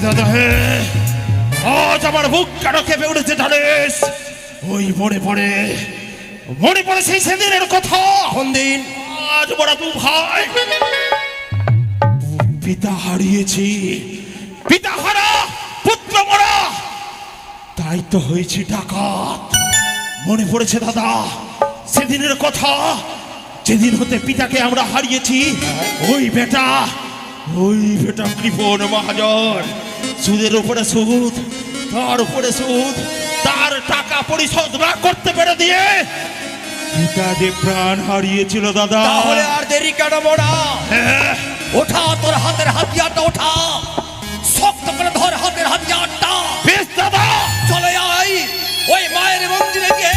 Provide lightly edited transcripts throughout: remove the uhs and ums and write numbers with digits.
দাদা হে, আজ আমার বুক কেন কেঁপে উঠেছে জানিস? ওই মনে পড়ে সেই সেদিনের কথা। কোন দিন? আজ বড় দু ভাই পিতা হারিয়েছি, পিতা হারা পুত্র মরা, তাই তো হয়েছি ডাকাত। মনে পড়েছে দাদা সেদিনের কথা, যেদিন হতে পিতাকে আমরা হারিয়েছি। ওই বেটা কৃপণ মহাজন, সুদের উপরে সুদ, তার উপরে সুদ, তার টাকা পরিশোধ না করতে পেরে দিয়ে পিতা যে প্রাণ হারিয়েছিল দাদা। তাহলে আর দেরি কেন মোড়া? ওঠা তোর হাতের হাতিয়ারটা, ওঠা শক্ত করে ধর হাতের হাতিয়ারটা। বেশ দাদা, চলে আয় ওই মায়ের মন্দিরে গিয়ে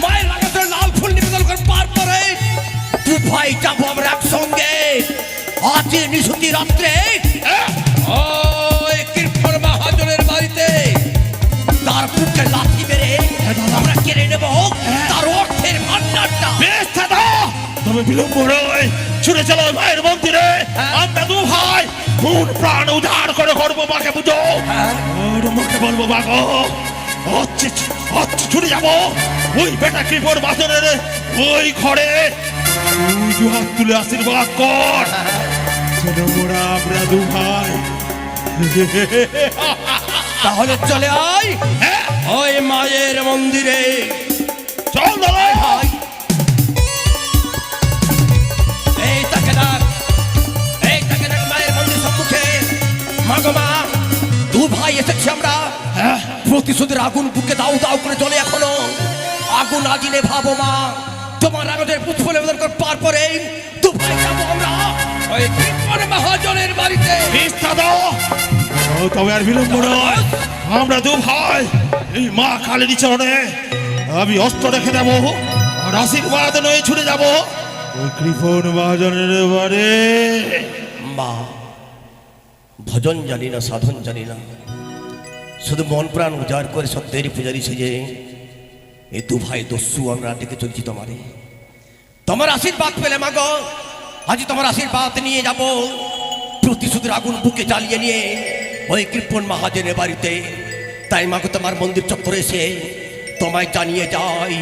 মায়ের লাগাতে লাল ফুল নিবেদন করে পার করে দু ভাই যাবো আমরা একসঙ্গে। আজ নিশুতি রাত্রে ওই কৃপণ মহাজনের বাড়িতে তার বুকে লাথি মেরে আমরা কেড়ে নেব তার অর্থের ভান্ডারটা। বেশ দাদা, তবে বিলম্ব নয়, ছুটে চলো মায়ের মন্দিরে। আমরা দু ভাই মন প্রাণ উজাড় করে করবো মাকে বুঝো। আর মাকে বলবো মাগো, ছুটে যাবো ওই বেটা কৃপণ বাজারের ওই ঘরে। তুই দু হাত তুলে আশীর্বাদ কর, যেন মোরা আমরা দু ভাই। তাহলে চলে আয় ওই মায়ের মন্দিরে। চল দাদা। ভাই এই তাকে ডাক, এই তাকে ডাক মায়ের মন্দির সম্মুখে। মা গো মা, দু ভাই এসেছি আমরা। প্রতিশোধের আগুন বুকে দাউ দাউ করে জ্বলে এখনো। আগুন আজিনে ভাবো মা, তোমার আগতের পুষ্প নিবেদন করে পার পরে দু ভাই যাবো আমরা ওই কৃপণ মহাজনের বাড়িতে। বেশ দাদা, তবে আর বিলম্ব নয়, আমরা দু ভাই এই মা কালীর চরণে আমি অস্ত্র রেখে দেবো আর আশীর্বাদ নয় ছুটে যাবো ওই কৃপণ মহাজনের বাড়ি। মা, ভজন জানি না, সাধন জানি না, শুধু মন প্রাণ উজাড় করে সত্যের পূজারি সেজে এই দু ভাই দস্যু আমরা ডেকে চলছি তোমারে। তোমার আশীর্বাদ পেলে মাগো আজ তোমার আশীর্বাদ নিয়ে যাব প্রতিশোধের আগুন বুকে জ্বালিয়ে নিয়ে ওই কৃপণ মহাজনের বাড়িতে। তাই মাগো তোমার মন্দির চক্করে এসে তোমায় জানিয়ে যাই,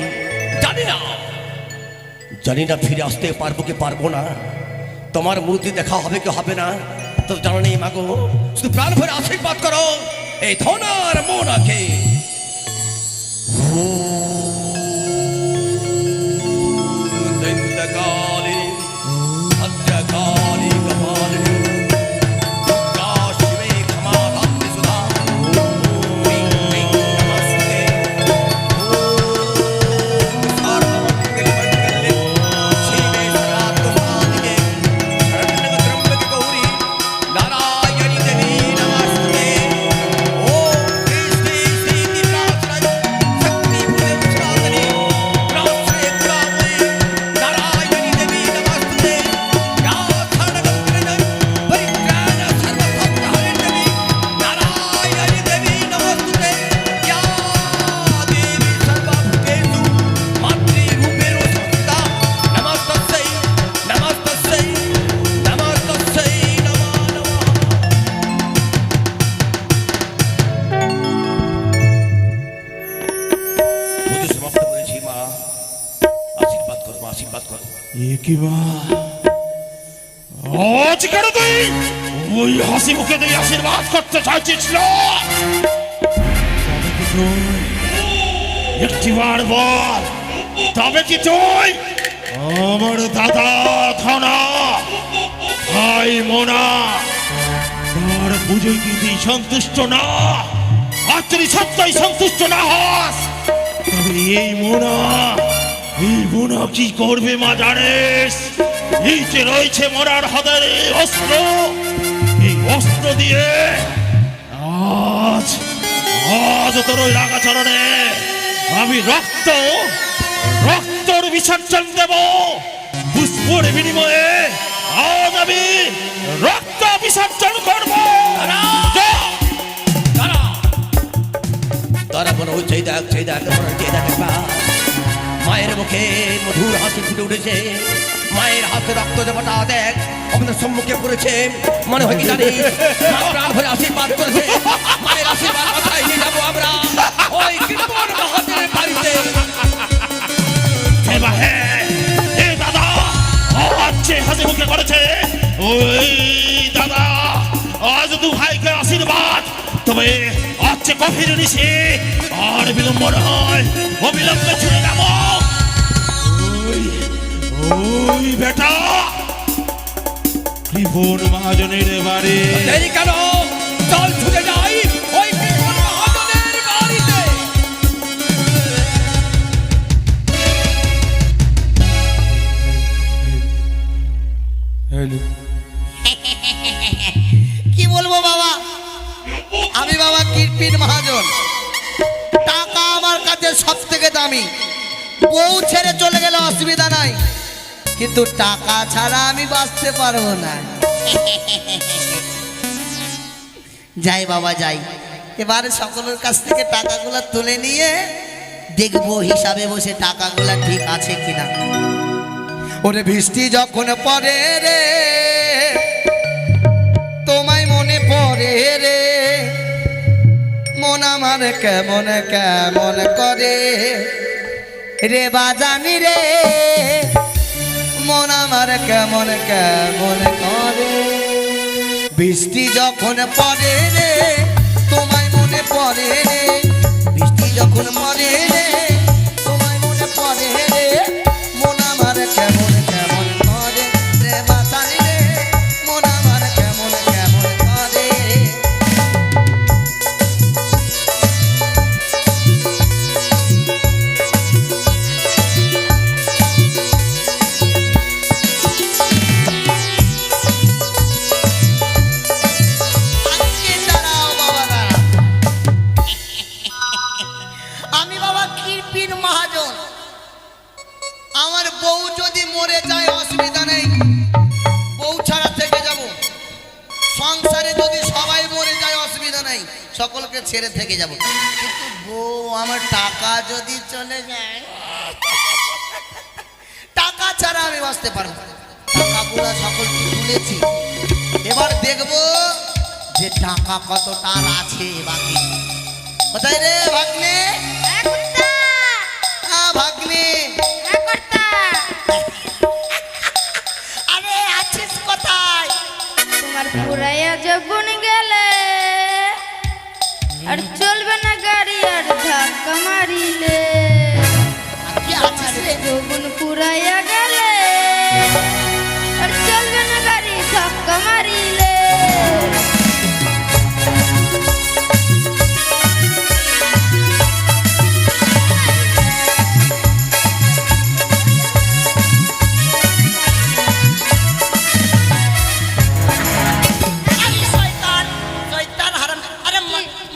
জানি না ফিরে আসতে পারবো কি পারবো না, তোমার মূর্তি দেখা হবে কি হবে না, তো জানা নেই মাগো। শুধু প্রাণ ভরে আশীর্বাদ করো এই ধনার মোনাকে। ওই হাসি মুখে তুই আশীর্বাদ করতে চাইছিস না? একটিবার বল, তবে কি তুই আমার দাদা ধনা ভাই মোনা তার পুজোয় কি তুই সন্তুষ্ট না? আর তুই সত্যই সন্তুষ্ট না হস, তবে এই মোনা কি করবে মা জানিস? এই যে রয়েছে মোনার হাতের অস্ত্র, এই অস্ত্র দিয়ে আজ তোর ওই রাগা চরণে আমি রক্তর বিসর্জন দেব। পুষ্পর বিনিময়ে আজ আমি রক্ত বিসর্জন করব। তারা মনে হচ্ছে মায়ের মুখে মধুর হাসি ফুটে উঠেছে। মায়ের হাতে রক্ত দেবতা দেখ আমাদের সম্মুখে করেছে মনে হয় কি জানি মা প্রাণ ভরে আশীর্বাদ করেছে মায়ের আশীর্বাদ মাথায় নিয়ে যাবো আমরা ওই কৃপণ মহাজনের বাড়িতে হে বা হে হে দাদা আজ হাসি মুখে করেছে ওই দাদা আজ দু ভাইকে আশীর্বাদ তবে আজ কফির নিশে আর বিলম্ব নয় অবিলম্বে ছুটে যাব ওই ওই বেটা কৃপণ মহাজনের বাড়ি দেরি কেন চল ছুটে যাই ওই কৃপণ মহাজনের বাড়িতে কি বলবো বাবা, আমি বাবা কৃপণ মহাজন, টাকা আমার কাছে সব থেকে দামি। বউ ছেড়ে চলে গেলে অসুবিধা নাই, কিন্তু টাকা ছাড়া আমি বাঁচতে পারবো না। যাই বাবা যাই, এবারে সকলের কাছ থেকে টাকাগুলো তুলে নিয়ে দেখবো হিসাবে বসে টাকাগুলো ঠিক আছে কিনা। ওরে বৃষ্টি যখন পড়ে রে তোমায় মনে পড়ে রে, মন আমার কেমন কেমন করে রে বাজানি রে, মন আমার কেমন কেমন করে। বৃষ্টি যখন পড়ে রে তোমায় মনে পড়ে রে, বৃষ্টি যখন পড়ে রে তোমায় মনে পড়ে রে, মন আমার কেমন কেমন করে রে বাজানি রে, মন আমার কেমন কেমন করে। আজকে দাঁড়াও বাবা দাঁড়াও। আমি বাবা কৃপণ মহাজন, আমার বউ যদি মরে যায় অসুবিধা নেই, বউ ছাড়া থেকে যাব। সংসারে যদি সবাই মরে যায় অসুবিধা নেই, সকলকে ছেড়ে থেকে যাব। কিন্তু বউ আমার টাকা যদি চলে যায়, টাকা ছাড়া আমি বাঁচতে পারবো না। টাকাগুলো সকলকে তুলেছি, এবার দেখবো যে টাকা কত তার আছে বাকি। কোথায় রে ভাগ্নে? ভাগ্নে আরে আছিস কোথায়? তোমার পুরাইয়া যখন গেলে আর চলবে না গাড়ি আর ধাক্কা মারিলে, কি আছিস রে? যখন পুরাইয়া গেলে আর চলবে না গাড়ি ধাক্কা মারিলে। আরে শয়তান, শয়তান হারাম। আরে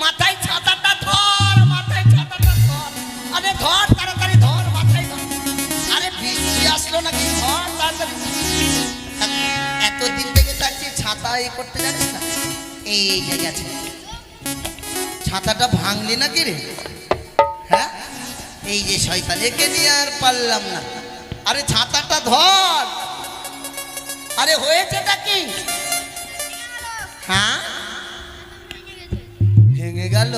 মাথায় ছাতাটা ধর, মাথায় ছাতাটা ধর। আরে ধর তাড়াতাড়ি ধর, মাথায় ধর। আরে বৃষ্টি আসলো নাকি, ধর তাড়াতাড়ি। এতদিন থেকে থাকছি ছাতা এ করতে জানিস না? এই যে গেছে, ছাতাটা ভাঙলি নাকি রে? হ্যাঁ এই যে শয়তান, একে নিয়ে আর পারলাম না। আরে ছাতাটা ধর। আরে হয়েছেটা কি? হ্যাঁ ভেঙে গেল।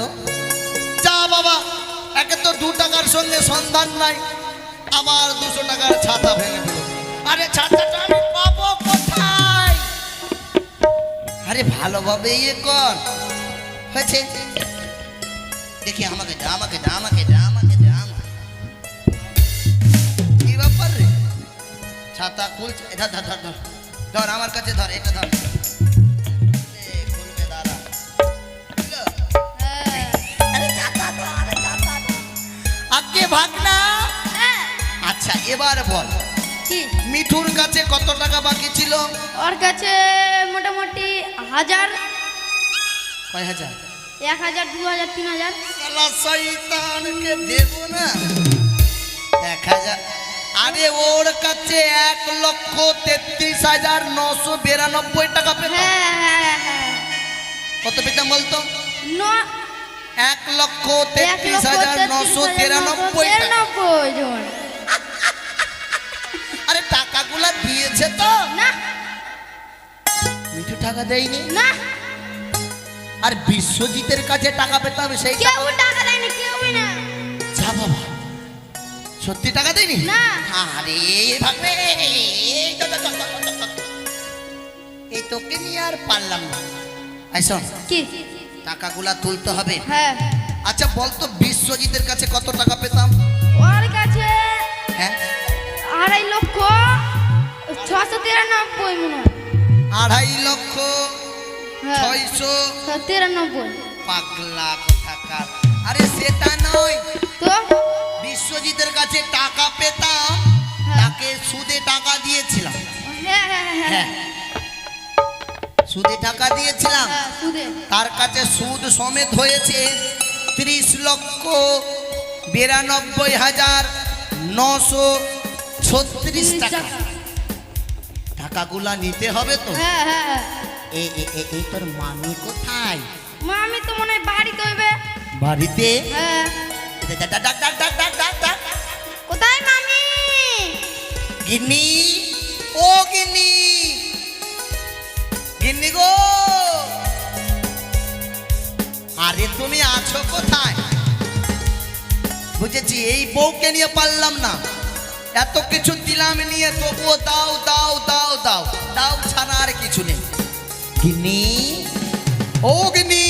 যা বাবা, একে তো 2 টাকার সঙ্গে সন্ধান নাই, আবার 200 টাকার ছাতা ভেঙে দিল। আরে ছাতাটা আমি পাবো কোথায়? আরে ভালোভাবে ইয়ে কর। হয়েছে, দেখি আমাকে দা, আমাকে দা, আমাকে দা, আমাকে দা। কি ব্যাপার রে? ছাতা খুলছে, ধর ধর ধর ধর ধর, আমার কাছে ধর, এটা ধর। খুলবে দাঁড়া। হ্যাঁ, আরে ছাতা ধর, আরে ছাতা ধর। আগে ভাগ না। হ্যাঁ। আচ্ছা এবার বল, কি মিঠুর কাছে কত টাকা বাকি ছিল? ওর কাছে মোটামুটি 1000, কয় হাজার? 1000, 2000, 3000। শালা শয়তানকে দেব না 1000। আরে ওর কাছে 1,33,992 টাকা পেত। হ্যাঁ হ্যাঁ হ্যাঁ। কত পেতাম বলতো? 1,33,993 1,33,993 টাকা। 93 জন। আরে টাকাগুলা দিয়েছে তো? না মিঠু টাকা দেয়নি? না আর বিশ্বজিতের কাছে টাকা পেতাম সেই কেউ টাকা দেয়নি, কেউই না। যা বাবা, সত্যি টাকা দেয়নি? না। আরে ভাববে এই তোকে নিয়ে আর পারলাম না। এই শোন, কি? টাকাগুলা তুলতে হবে। হ্যাঁ, আচ্ছা বলতো বিশ্বজিতের কাছে কত টাকা পেতাম? ওর কাছে হ্যাঁ 2,693 মনে হয়। 2.5 লক্ষ হ্যাঁ, 693। 93। পাগলা টাকা। আরে সেটা নয়, তো বিশ্বজিতের কাছে টাকা পেতাম, হ্যাঁ। তাকে সুদে টাকা দিয়েছিলাম। হ্যাঁ হ্যাঁ হ্যাঁ হ্যাঁ, সুদে টাকা দিয়েছিলাম, হ্যাঁ, সুদে। তার কাছে সুদ সমেত হয়েছে 30,92,936 টাকা। টাকাগুলা নিতে হবে তো। হ্যাঁ হ্যাঁ হ্যাঁ। এই তোর মামি কোথায়? মামি তো মনে হয় বাড়িতে হইবে। বাড়িতে? হ্যাঁ। ডাক, ডাক, ডাক, ডাক, ডাক, ডাক, ডাক, ডাক। কোথায় মামি? গিন্নি, ও গিন্নি, গিন্নি গো, আরে তুমি আছো কোথায়? বুঝেছি, এই বউকে নিয়ে পারলাম না, এত কিছু দিলাম নিয়ে, তবুও দাও দাও দাও দাও দাও ছাড়া আর কিছু নেই। গিন্নি, ও গিন্নি,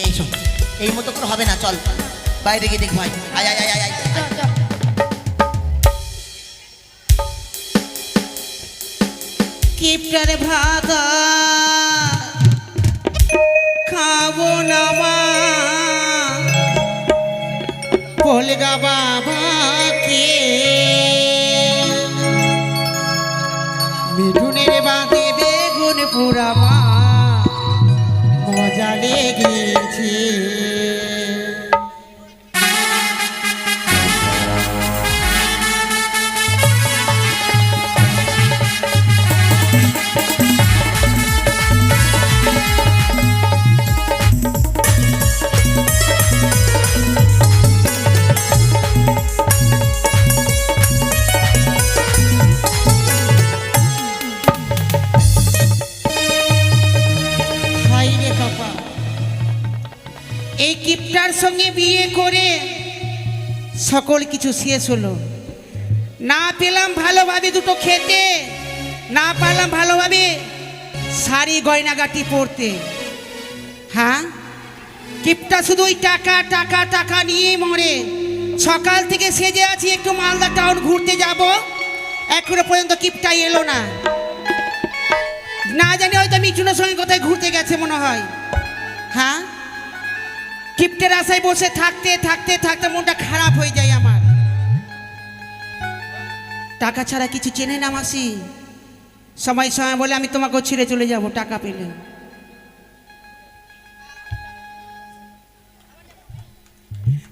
এই শোন, এই মতো করে হবে না, চল বাইরে গিয়ে দেখ ভাই। আয় আয় আয় আয় আয়। চল, চল। কিপটার ভাত খাবো না মা, বলগা বাবাকে মিঠুনের বাঁধে বেগুন পোড়া মা, মজা লেগেছে। এই কিপটার সঙ্গে বিয়ে করে সকল কিছু শেষ হলো। না পেলাম ভালোভাবে দুটো খেতে, না পারলাম ভালোভাবে শাড়ি গয়নাগাটি পরতে। হ্যাঁ, কিপটা শুধু ওই টাকা টাকা টাকা নিয়ে মরে। সকাল থেকে সেজে আছি একটু মালদা টাউন ঘুরতে যাব, এখনো পর্যন্ত কিপটা এলো না। না জানি হয়তো মিঠুনের সঙ্গে কোথায় ঘুরতে গেছে মনে হয়। হ্যাঁ, কিপ্টের আশায় বসে থাকতে থাকতে থাকতে মনটা খারাপ হয়ে যায় আমার। টাকা ছাড়া কিছু চেনে না মাসি, সময় সময় বলে আমি তোমাকে ছেড়ে চলে যাব টাকা পেলে।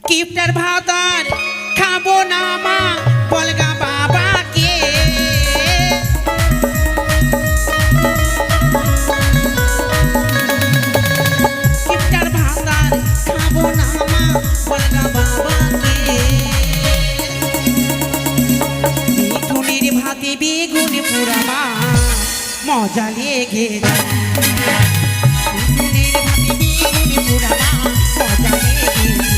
কিপ্টার ভাত আর খাবো না মা, বলগা বাবাকে কিপ্টার ভাত আর খাবো না মা, বলগা বাবাকে মিঠুনের ভাতে বেগুন পোড়া মা, মজা লেগে যায়। মিঠুনের ভাতে বেগুন পোড়া মা, মজা লেগে যায়।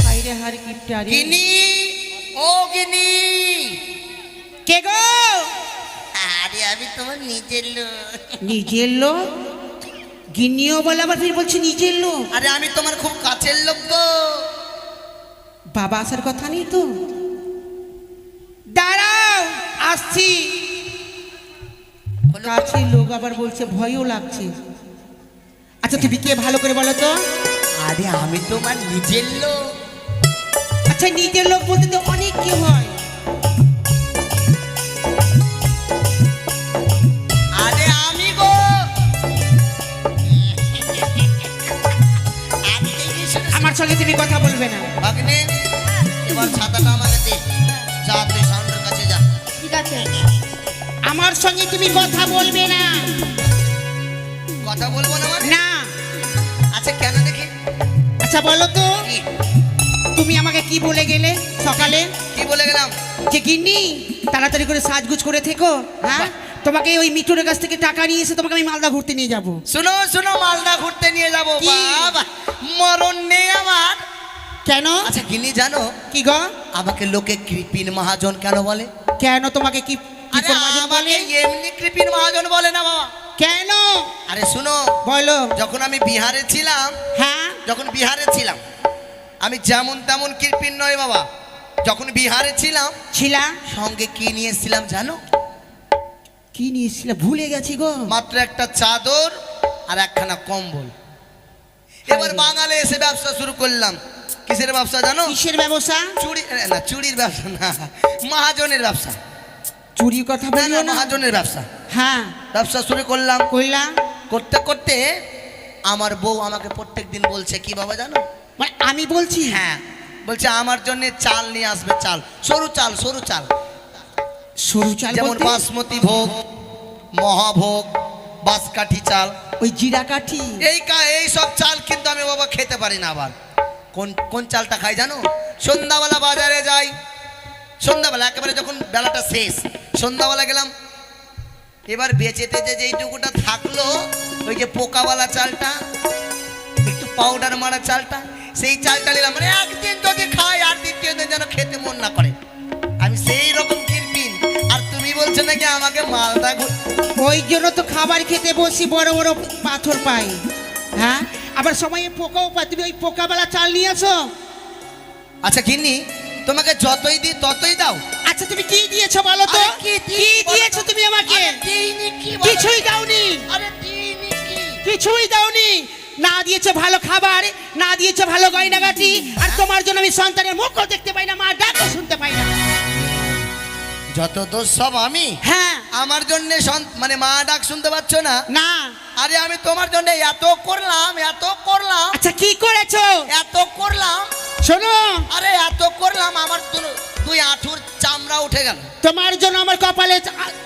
বাইরে হার কিপটারে। গিনি, ও গিনি, কে গো? আরে আমি তোমার নিজের লোক। নিজের লোক? গিন্নিও বলে আবার ফির বলছি নিজের লোক। আরে আমি তোমার খুব কাছের লোক গো। বাবা আসার কথা নেই তো? দাঁড়াও, আসছি। কাছে লোক আবার বলছে, ভয়ও লাগছে। আচ্ছা তুমি কে ভালো করে বলো তো? আরে আমি তোমার নিজের লোক। আচ্ছা নিজের লোক বলতে তো অনেক কি হয়। আরে আমি গো, সঙ্গে তুমি কথা বলবে না। কথা বলবো না মানে? না। আচ্ছা কেন দেখি? আচ্ছা বলো তো, কি? তুমি আমাকে কি বলে গেলে সকালে? কি বলে গেলাম? যে গিন্নি তাড়াতাড়ি করে সাজগুজ করে থেকো, হ্যাঁ তোমাকে ওই মিঠুনের কাছ থেকে টাকা নিয়ে এসে তোমাকে আমি মালদা ঘুরতে নিয়ে যাব। শুনো শুনো, মালদা ঘুরতে নিয়ে যাবো। কি? বাবা, মরণ নেই আমার। কেন? আচ্ছা গিন্নি জানো কি গো? আমাকে লোকে কৃপিন মহাজন কেন বলে? কেন তোমাকে কি কি আরে করে মহাজন বলে? আমাকে এমনি কৃপিন মহাজন বলে না বাবা। কেন? আরে শুনো, বলো। যখন আমি বিহারে ছিলাম, হ্যাঁ যখন বিহারে ছিলাম, আমি যেমন তেমন কৃপিন নয় বাবা। যখন বিহারে ছিলাম, ছিলা সঙ্গে কি নিয়ে এসেছিলাম জানো? কি নিয়েছিল ভুলে গেছি গো। মাত্র একটা চাদর আর একখানা কম্বল। এবার বাঙালি এসে ব্যবসা শুরু করলাম। কিসের ব্যবসা জানো? কিসের ব্যবসা? চুরি না, চুরির ব্যবসা না, মহাজনের ব্যবসা। চুরির কথা না না, বলিও না। মহাজনের ব্যবসা। হ্যাঁ ব্যবসা শুরু করলাম। কইলা করতে করতে আমার বউ আমাকে প্রত্যেক দিন বলছে কি বাবা জানো? মানে আমি বলছি? হ্যাঁ, বলছে আমার জন্য চাল নিয়ে আসবে। চাল, সরু চাল, সরু চাল, সরু চাল যেমন বলতে? বাসমতি ভোগ, মহাভোগ, বাঁশকাঠি চাল, ওই জিরা কাঠি। এই সব চাল কিন্তু আমি বাবা খেতে পারি না। আবার কোন কোন চালটা খাই জানো? সন্ধ্যাবেলা বাজারে যাই, সন্ধ্যাবেলা একেবারে যখন বেলাটা শেষ, সন্ধ্যাবেলা গেলাম, এবার বেঁচে টেচে যেইটুকুটা থাকলো, ওই যে পোকাওয়ালা চালটা, একটু পাউডার মারা চালটা, সেই চালটা নিলাম। মানে একদিন যদি খাই আর দ্বিতীয় দিন যেন খেতে মন না করে। আমি সেই রকম কিরপিন, আর তুমি বলছো নাকি আমাকে মালদা ওই জন্য তো খাবার খেতে বসি, বড় বড় পাথর পাই। হ্যাঁ আবার সময়ে পোকাও পাই। তুমি ওই পোকাওয়ালা চাল নিয়ে আসো। আচ্ছা গিন্নি, তোমাকে যতই দিই ততই দাও? আচ্ছা তুমি কি দিয়েছো বলো তো? আরে কি কি দিয়েছো তুমি আমাকে? আরে দিইনি কি বলো? কিছুই দাওনি। আরে দিইনি কি? কিছুই দাওনি। না দিয়েছো ভালো খাবার, না দিয়েছো ভালো গয়নাগাটি, আর তোমার জন্য আমি সন্তানের মুখও দেখতে পাই না, মা ডাকও শুনতে পাই না। যত দোষ সব আমি? হ্যাঁ। আমার জন্য মানে মা ডাক শুনতে পাচ্ছ না? না। আরে আমি তোমার জন্য এত করলাম, এত করলাম, আচ্ছা কি করেছো? এত করলাম, শোনো, আরে এত করলাম, আমার দুই আঁঠুর চামড়া উঠে গেল। তোমার জন্য আমার কপালে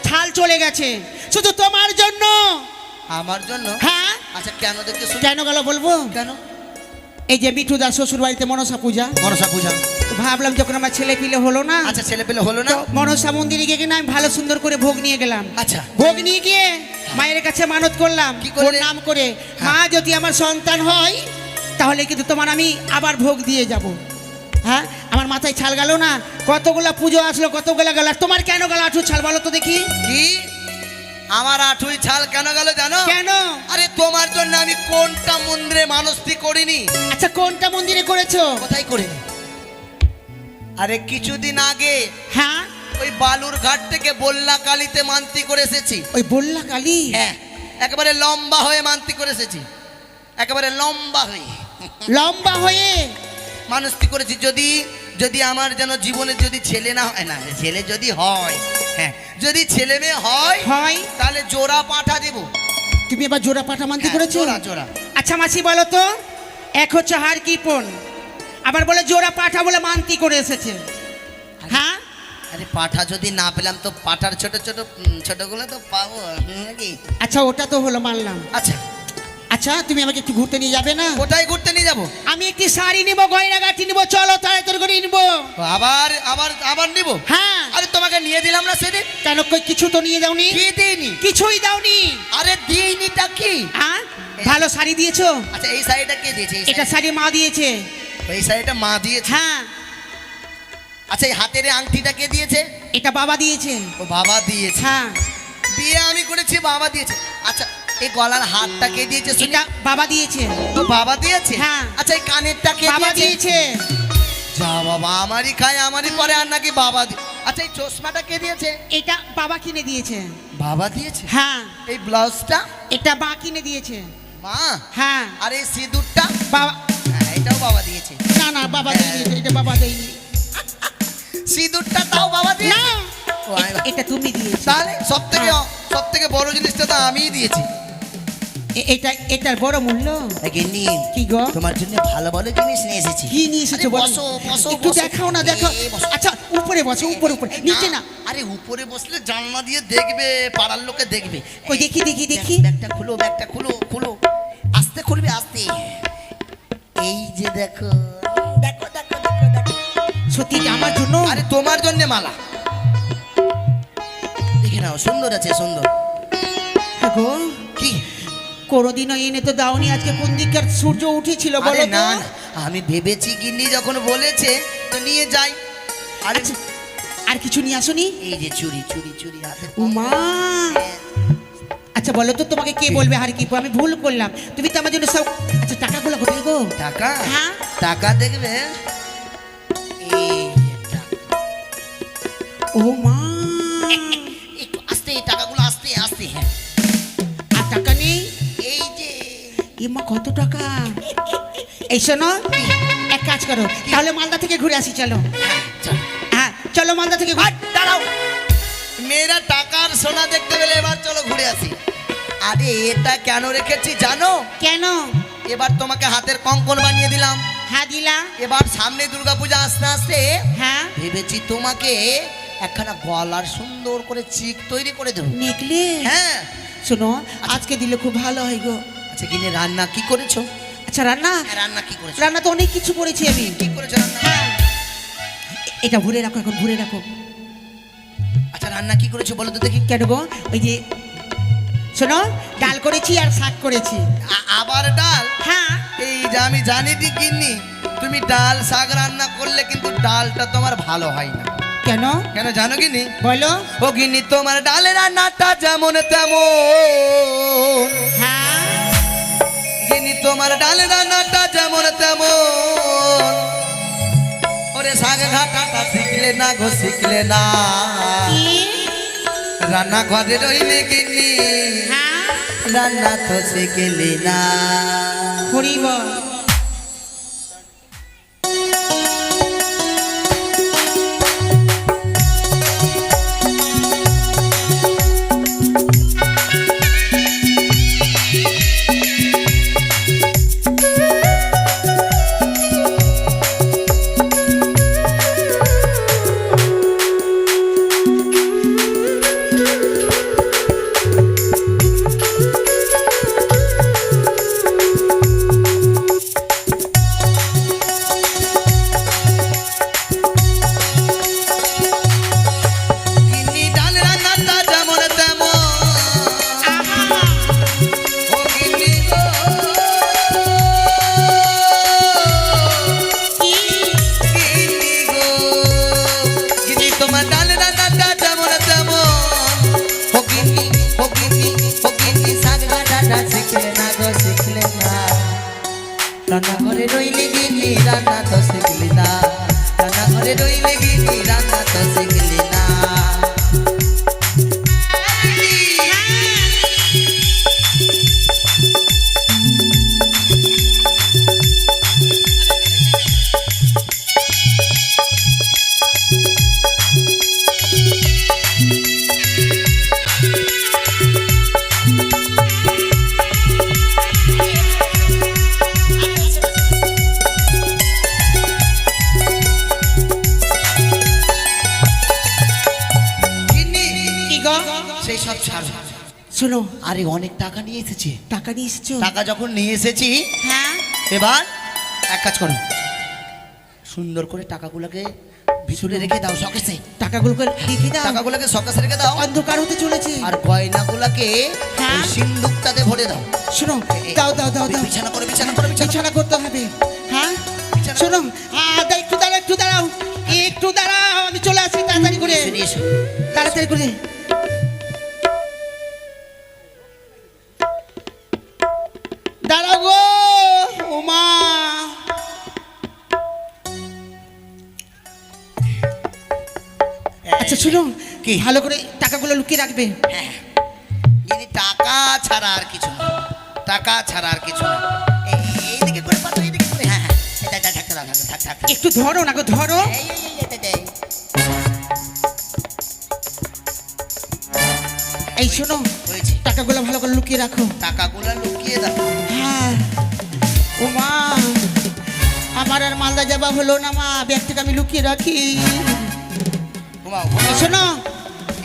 ছাল চলে গেছে, শুধু তোমার জন্য। আমার জন্য? হ্যাঁ। আচ্ছা কেন দেখতে শুনি? কেন গেল বলবো? কেন? এই যে মিঠু দাস শ্বশুর বাড়িতে মনসা পূজা, মনসা পূজা। তো ভাবলাম যখন আমার ছেলে পিলে হলো না, আচ্ছা ছেলে পেলে হলো না, তো মনসা মন্দিরে গিয়ে কিনা আমি ভালো সুন্দর করে ভোগ নিয়ে গেলাম। আচ্ছা ভোগ নিয়ে গিয়ে মায়ের কাছে মানত করলাম, কি করলে? ওর নাম করে, মা যদি আমার সন্তান হয় তাহলে কিন্তু তোমার আমি আবার ভোগ দিয়ে যাব। হ্যাঁ আমার মাথায় ছাল গেল না, কতগুলা পুজো আসলো, কতগুলা গেল, আর তোমার কেন গেল আঠু ছাল বলো তো দেখি? কি আমার আঁঠুই ছাল কেন গেল জানো? কেন? আরে তোমার জন্য আমি কোনটা মন্দিরে মানসটি করিনি। আচ্ছা কোনটা মন্দিরে করেছো? কোথায় করিনি? আরে কিছুদিন আগে হ্যাঁ ওই বালুর ঘাট থেকে বল্লা কালীতে মান্তি করে এসেছি। ওই বললা কালী? হ্যাঁ, একেবারে লম্বা হয়ে মান্তি করে এসেছি, একেবারে লম্বা হয়ে লম্বা হয়ে মানসটি করেছি। যদি যদি আমার যেন জীবনে যদি ছেলে না হয়, না ছেলে যদি হয়, হ্যাঁ যদি ছেলে মেয়ে হয়, হয় তাহলে জোড়া পাঠা দেব। তুমি এবার জোড়া পাঠা মানতে হ্যাঁ, করেছো? জোড়া জোড়া। আচ্ছা মাসি বলো তো, এক হচ্ছে হার কিপন, আবার বলে জোড়া পাঠা বলে মানতি করে এসেছে। হ্যাঁ আরে পাঠা যদি না পেলাম তো পাঠার ছোট ছোট ছোটগুলো তো পাবো নাকি? আচ্ছা ওটা তো হলো মানলাম। আচ্ছা আচ্ছা তুমি আমাকে একটু ঘুরতে নিয়ে যাবে না? কোথায় ঘুরতে নিয়ে যাবো? আমি একটি শাড়ি নিব, গয়নাগাটি নিব, চলো তাড়াতাড়ি করে নিব। আবার আবার আবার নিব? হ্যাঁ। আরে তোমাকে নিয়ে দিলাম না সেদিন? কেন কই কিছু তো নিয়ে যাওনি? কি দিইনি? কিছুই দাওনি। আরে দিইনিটা কি? হ্যাঁ ভালো শাড়ি দিয়েছো। আচ্ছা এই শাড়িটা কে দিয়েছে? এটা শাড়ি মা দিয়েছে। এই শাড়িটা মা দিয়েছে? হ্যাঁ। আচ্ছা এই হাতের এই আংটিটা কে দিয়েছে? এটা বাবা দিয়েছে। ও বাবা দিয়েছে। হ্যাঁ। বিয়ে আমি করেছি, বাবা দিয়েছে। আচ্ছা এই গলার হারটা কে দিয়েছে? এটা বাবা দিয়েছে। তো বাবা দিয়েছে? হ্যাঁ। আচ্ছা এই কানেরটা কে বাবা দিয়েছে? দিয়েছে। যা বাবা, আমারই খায় আমারই পরে, আর নাকি বাবা আচ্ছা এই চশমাটা কে দিয়েছে? এটা বাবা কিনে দিয়েছে। বাবা দিয়েছে? হ্যাঁ। এই ব্লাউজটা? এটা মা কিনে দিয়েছে। মা? হ্যাঁ। আর এই সিঁদুরটা? বাবা। হ্যাঁ এটাও বাবা দিয়েছে। না না বাবা দেয়নি, এটা বাবা দেয়নি। সিঁদুরটা তাও বাবা না দিয়েছে? ও, এটা তুমি দিয়েছো। তাহলে সব থেকে বড় জিনিসটা তো আমিই দিয়েছি। এটা এটার বড় মূল্য। গিন্নি, কি গো? তোমার জন্য ভালো ভালো জিনিস নিয়ে এসেছি। কি নিয়ে এসেছো আরে বলো? বসো, বসো, একটু বসো। দেখাও না, দেখো। এই বসো। আচ্ছা উপরে বসো, উপরে উপরে, নিচে না। আরে উপরে বসলে জানলা দিয়ে দেখবে, পাড়ার লোকে দেখবে। ওই দেখি দেখি দেখি। ব্যাগটা খুলো, ব্যাগটা খুলো, খুলো, আস্তে খুলবে, আস্তে। এই যে দেখো, দেখো দেখো দেখো দেখো। সত্যি এটা আমার জন্য? আরে তোমার জন্য মালা, দেখে নাও, সুন্দর আছে, সুন্দর। হ্যাঁ গো, কি? কোনোদিনও এনে তো দাওনি, আজকে কোন দিককার সূর্য উঠেছিল আরে বলো না তো? না, আমি ভেবেছি গিন্নি যখন বলেছে তো নিয়ে যাই। আরে আচ্ছা, আর কিছু নিয়ে আসোনি? এই যে চুরি, চুরি, চুরি হাতে। উমা, আচ্ছা বলো তো তোমাকে কে বলবে আর কি, আমি ভুল করলাম, তুমি তো আমার জন্য সব। আচ্ছা টাকাগুলো কোথায় গো? টাকা? হ্যাঁ। টাকা দেখবে, এই যে টাকা। ও মা, একটু আস্তে, টাকাগুলো আস্তে আস্তে। হ্যাঁ, আর টাকা নেই? এই যে। মা কত টাকা! এই শোনো, এক কাজ করো, তাহলে মালদা থেকে ঘুরে আসি, চলো। চল। হ্যাঁ চলো, মালদা থেকে আর দাঁড়াও, মেয়েরা টাকার সোনা দেখতে পেলে এবার চলো ঘুরে আসি। আরে এটা কেন রেখেছি জানো? কেন? এবার তোমাকে হাতের কঙ্কন বানিয়ে দিলাম। হ্যাঁ দিলা। এবার সামনে দুর্গাপূজা আসতে আসতে হ্যাঁ, ভেবেছি তোমাকে একখানা গলার সুন্দর করে চিক তৈরি করে দেবো। নেকলে। হ্যাঁ। শোনো, আজকে দিলে খুব ভালো হয় গো। আচ্ছা কিনে রান্না কি করেছো? আচ্ছা রান্না, হ্যাঁ, রান্না কি করেছো? রান্না তো অনেক কিছু করেছি আমি। কি করেছো রান্না? হ্যাঁ, এটা ভরে রাখো, এখন ভরে রাখো। আচ্ছা রান্না কি করেছো বলো তো দেখি। কেন গো? ওই যে শোনো, ডাল করেছি আর শাক করেছি। আবার ডাল? হ্যাঁ। এই যে আমি জানি ঠিক কিন্নি, তুমি ডাল শাক রান্না করলে কিন্তু ডালটা তোমার ভালো হয় না। কেন? কেন জানো কিনি? বলো। ও গিন্নি, তোমার ডালের রান্নাটা যেমন তেমন। হ্যাঁ। গিন্নি, তোমার ডালের রান্নাটা যেমন তেমন। ওরে শাক ঘাটাটা শিখলে না গো, শিখলে না। কি? রান্না ঘরে রইলে গিন্নি, হ্যাঁ। রান্না তো শিখলে না। হরিব। গিন্নি, ডাল রান্নাটা যেমন তেমন। ও গিন্নি গো, গিন্নি গো, গিন্নি, তোমার ডাল রান্নাটা যেমন তেমন। ও গিন্নি, ও গিন্নি, ও গিন্নি, শাক কাটাটা শিখলে না গো, শিখলে না। রান্না ঘরে রইলে গিন্নি, রান্না তো শিখলি না। রান্না ঘরে রইলে গিন্নি, রান্না তো শিখলি না। গিন্নি, কি গো? সেই সব ছাড়ো। শোনো, আরে অনেক টাকা নিয়ে এসেছি। টাকা নিয়ে এসেছো? টাকা যখন নিয়ে এসেছি, হ্যাঁ। এবার এক কাজ করো, সুন্দর করে টাকাগুলোকে ভিতরে রেখে দাও শকেসে। টাকাগুলোকে রেখে দাও। টাকাগুলোকে শকেসে রেখে দাও। অন্ধকার হতে চলেছে। আর গয়নাগুলোকে হ্যাঁ। ওই সিন্দুকটাতে ভরে দাও। শোনো, দাও দাও দাও দাও। বিছানা করো, বিছানা করো, বিছানা। বিছানা করতে হবে। হ্যাঁ বিছানা। শোনো, একটু দাঁড়াও, একটু দাঁড়াও, একটু দাঁড়াও, আমি চলে আসি তাড়াতাড়ি করে, এসো, এসো। তাড়াতাড়ি করে। দাঁড়াও গো, উমা। আচ্ছা শোনো, কি? ভালো করে টাকাগুলো লুকিয়ে রাখবে। হ্যাঁ, গিন্নি, টাকা ছাড়া আর কিছু না, টাকা ছাড়া আর কিছু না। এইদিকে করে পাতো, এইদিকে করে। হ্যাঁ হ্যাঁ, থাক থাক থাক থাক থাক। একটু ধরো না গো, ধরো। এই, এই, এই, এই, এই, এই। এই শোনো, হয়েছে। টাকাগুলো ভালো করে লুকিয়ে রাখো। টাকাগুলো লুকিয়ে দাও। হ্যাঁ। ও মা, আমার আর মালদা যাবা হলো না মা, ব্যাগটাকে আমি লুকিয়ে রাখি। ঘুমাও ঘুমাও। শোনো,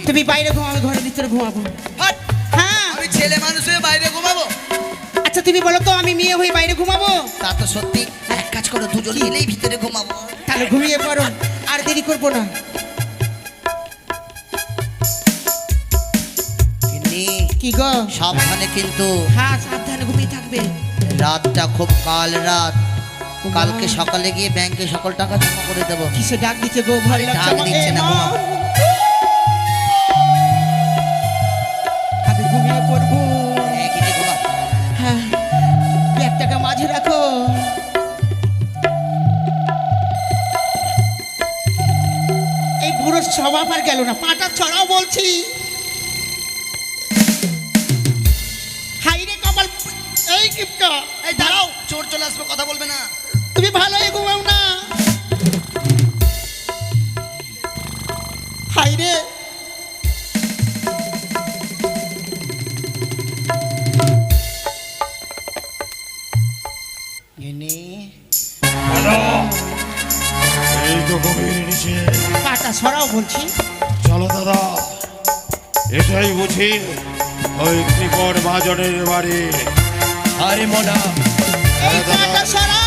তুমি বাইরে ঘুমাও, আমি ঘরের ভিতরে ঘুমাবো। হাট! হ্যাঁ, আমি ছেলে মানুষ হয়ে বাইরে ঘুমাবো? আচ্ছা তুমি বলো তো, আমি মেয়ে হয়ে বাইরে ঘুমাবো? তা তো সত্যি। এক কাজ করো, দুজন মিলেই ভিতরে ঘুমাবো। তাহলে ঘুমিয়ে পড়ো, আর দেরি করবো না। গিন্নি, কি গো? সাবধানে কিন্তু। হ্যাঁ, সাবধানে ঘুমিয়ে থাকবে। রাতটা খুব কাল রাত। কালকে সকালে গিয়ে ব্যাংকে সকল টাকা জমা করে দেবো। কিসে ডাক দিচ্ছে গো? ভয় লাগছে ডাক আমার। দিচ্ছে না, এ মা! ঘুমাও। আমি ঘুমিয়ে পড়বো। হ্যাঁ, গিন্নি ঘুমাও। হ্যাঁ, ব্যাগটাকে মাঝে রাখো। এই বুড়ো স্বভাব আর গেল না, পাটা ছড়াও বলছি। হাইরে কপাল! এই কিপটা, এই দাঁড়াও, চোর চলে আসবে, কথা বলবে না। তুমি ভালো ঘুমাও না। হাইরে, গিন্নি, দাদা, এই তো গভীর নিচে। পাটা ছড়াও বলছি। চলো দাদা, এটাই বুঝি ওই কৃপণ মহাজনের বাড়ি। আরে মনা, এই পাটা ছড়াও।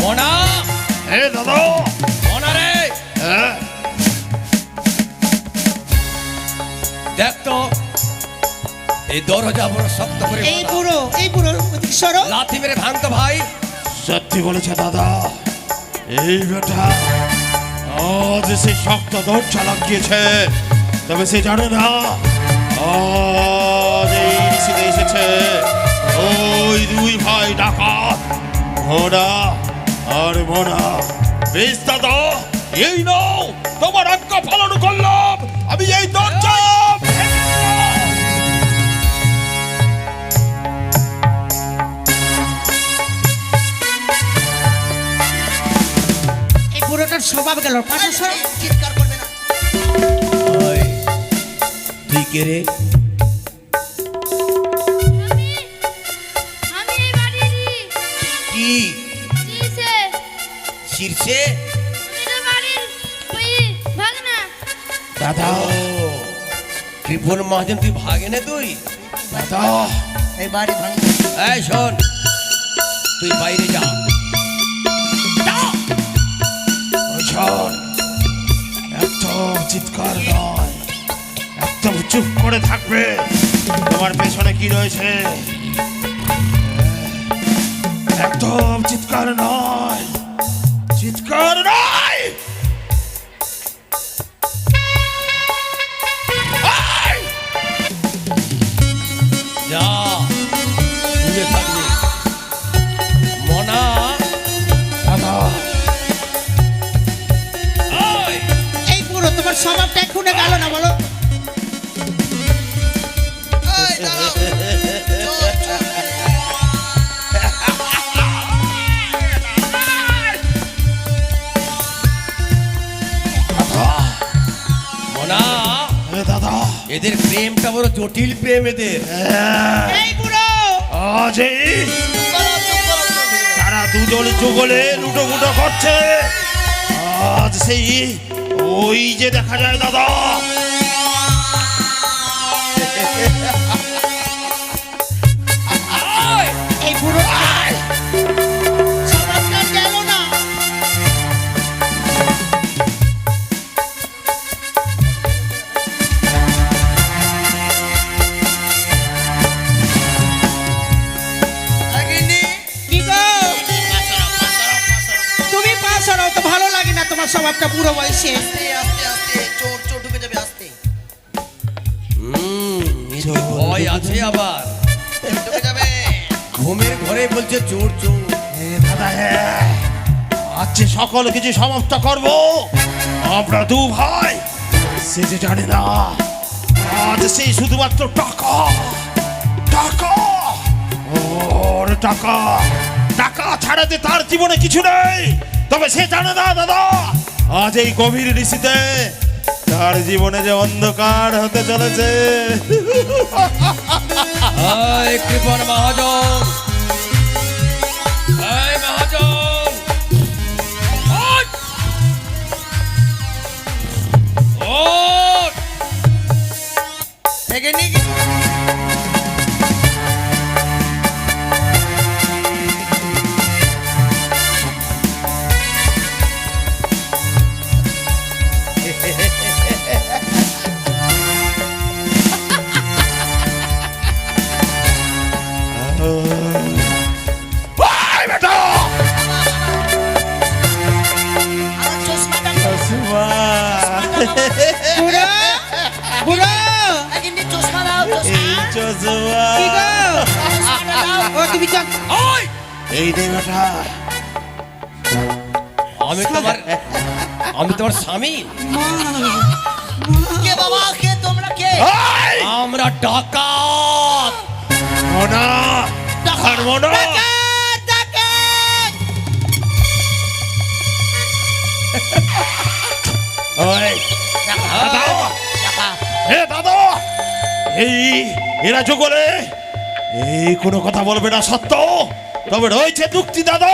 মনা, এ দাদা, মনা রে, হ্যাঁ, দেখ তো এই দরজা বড় শক্ত করে এই বাঁধা। বুড়ো, এই বুড়ো ওদিকে সরো। লাথি মেরে ভাঙতো ভাই। সত্যি বলেছে দাদা। এই বেটা আজ সে শক্ত দরজা লাগিয়েছে, তবে সে জানে না আজ এই নিশিতে এসেছে ওই দুই ভাই ডাকাত, মোনা আর মোনা। বেশ দাদা, এই নাও তোমার আজ্ঞা পালন করলাম, আমি এই দরজা ভেঙে দিলাম। এই বুড়োটার স্বভাব গেল, পাটা ছড়াও। চিৎকার করবে না। ওই, তুই কে রে? আমি এই বাড়িরই কি দিছে। শীর্ষে? আমি তো বাড়ির ওই ভাগনা। দাদা, কৃপণ মহাজন, তুই ভাগে না তুই? দাদা, এই বাড়ি ভাঙ। এই শোন, তুই বাইরে যা। ওজন একদম চিৎকার নয়, একদম চুপ করে থাকবে। তোমার পেছনে কি রয়েছে? একদম চিৎকার নয়, চিৎকার নয়। এই! যা, দূরে থাকবি। মনা, দাদা, ওই, এই বুড়ো, তোমার স্বভাবটা এখনো গেল না বলো? এই দাঁড়াও। চোর, চোর। মনা, এ দাদা, এদের প্রেমটা বড় জটিল প্রেম এদের। এই বুড়ো, আজ এই চুপ করো, চুপ করো, চুপ করো। তারা দুজন যুগলে লুটো ফুটো করছে। আজ সেই ওই যে দেখা যায় দাদা, ওই, এই বুড়ো স্বভাবটা গেল না। এই গিন্নি, কি গো? তুমি পা সরাও তো, ভালো লাগে না তোমার স্বভাবটা বুড়ো বয়সে। আস্তে আস্তে আস্তে, চোর চোর ঢুকে যাবে, আস্তে এদের ভয় আছে আবার। ঢুকে যাবে। ঘুমের ঘরে বলছে চোর চোর। এ দাদা, আজ যে সকল কিছু সমাপ্ত করব। আমরা দু ভাই, সে যে জানে না আজ সেই শুধুমাত্র টাকা, টাকা, ওর টাকা, টাকা ছাড়াতে তার জীবনে কিছু নেই। তবে সে জানে না দাদা, আজ এই গভীর নিশীতে তার জীবনে যে অন্ধকার হতে চলেছে। এই কৃপণ মহাজন, এই মহাজন, ওঠ! ওঠ! এখানে কি ওই বেটা! আমার চশমাটা সুমা! বুড়ো বুড়ো এখানে চশমা দাও, এই চশমা! কি গো চশমাটা দাও। ও তুমি চল ওই! এই নে বেটা! আমি তোমার স্বামী। কে বাবা, কে তোমরা, কে? ওই! আমরা ডাকাত। মোনা! আর মোনা! ওই! দাদা! হে দাদা! এরা যুগলে এই কোনো কথা বলবে না সত্য, তবে রয়েছে যুক্তি দাদা।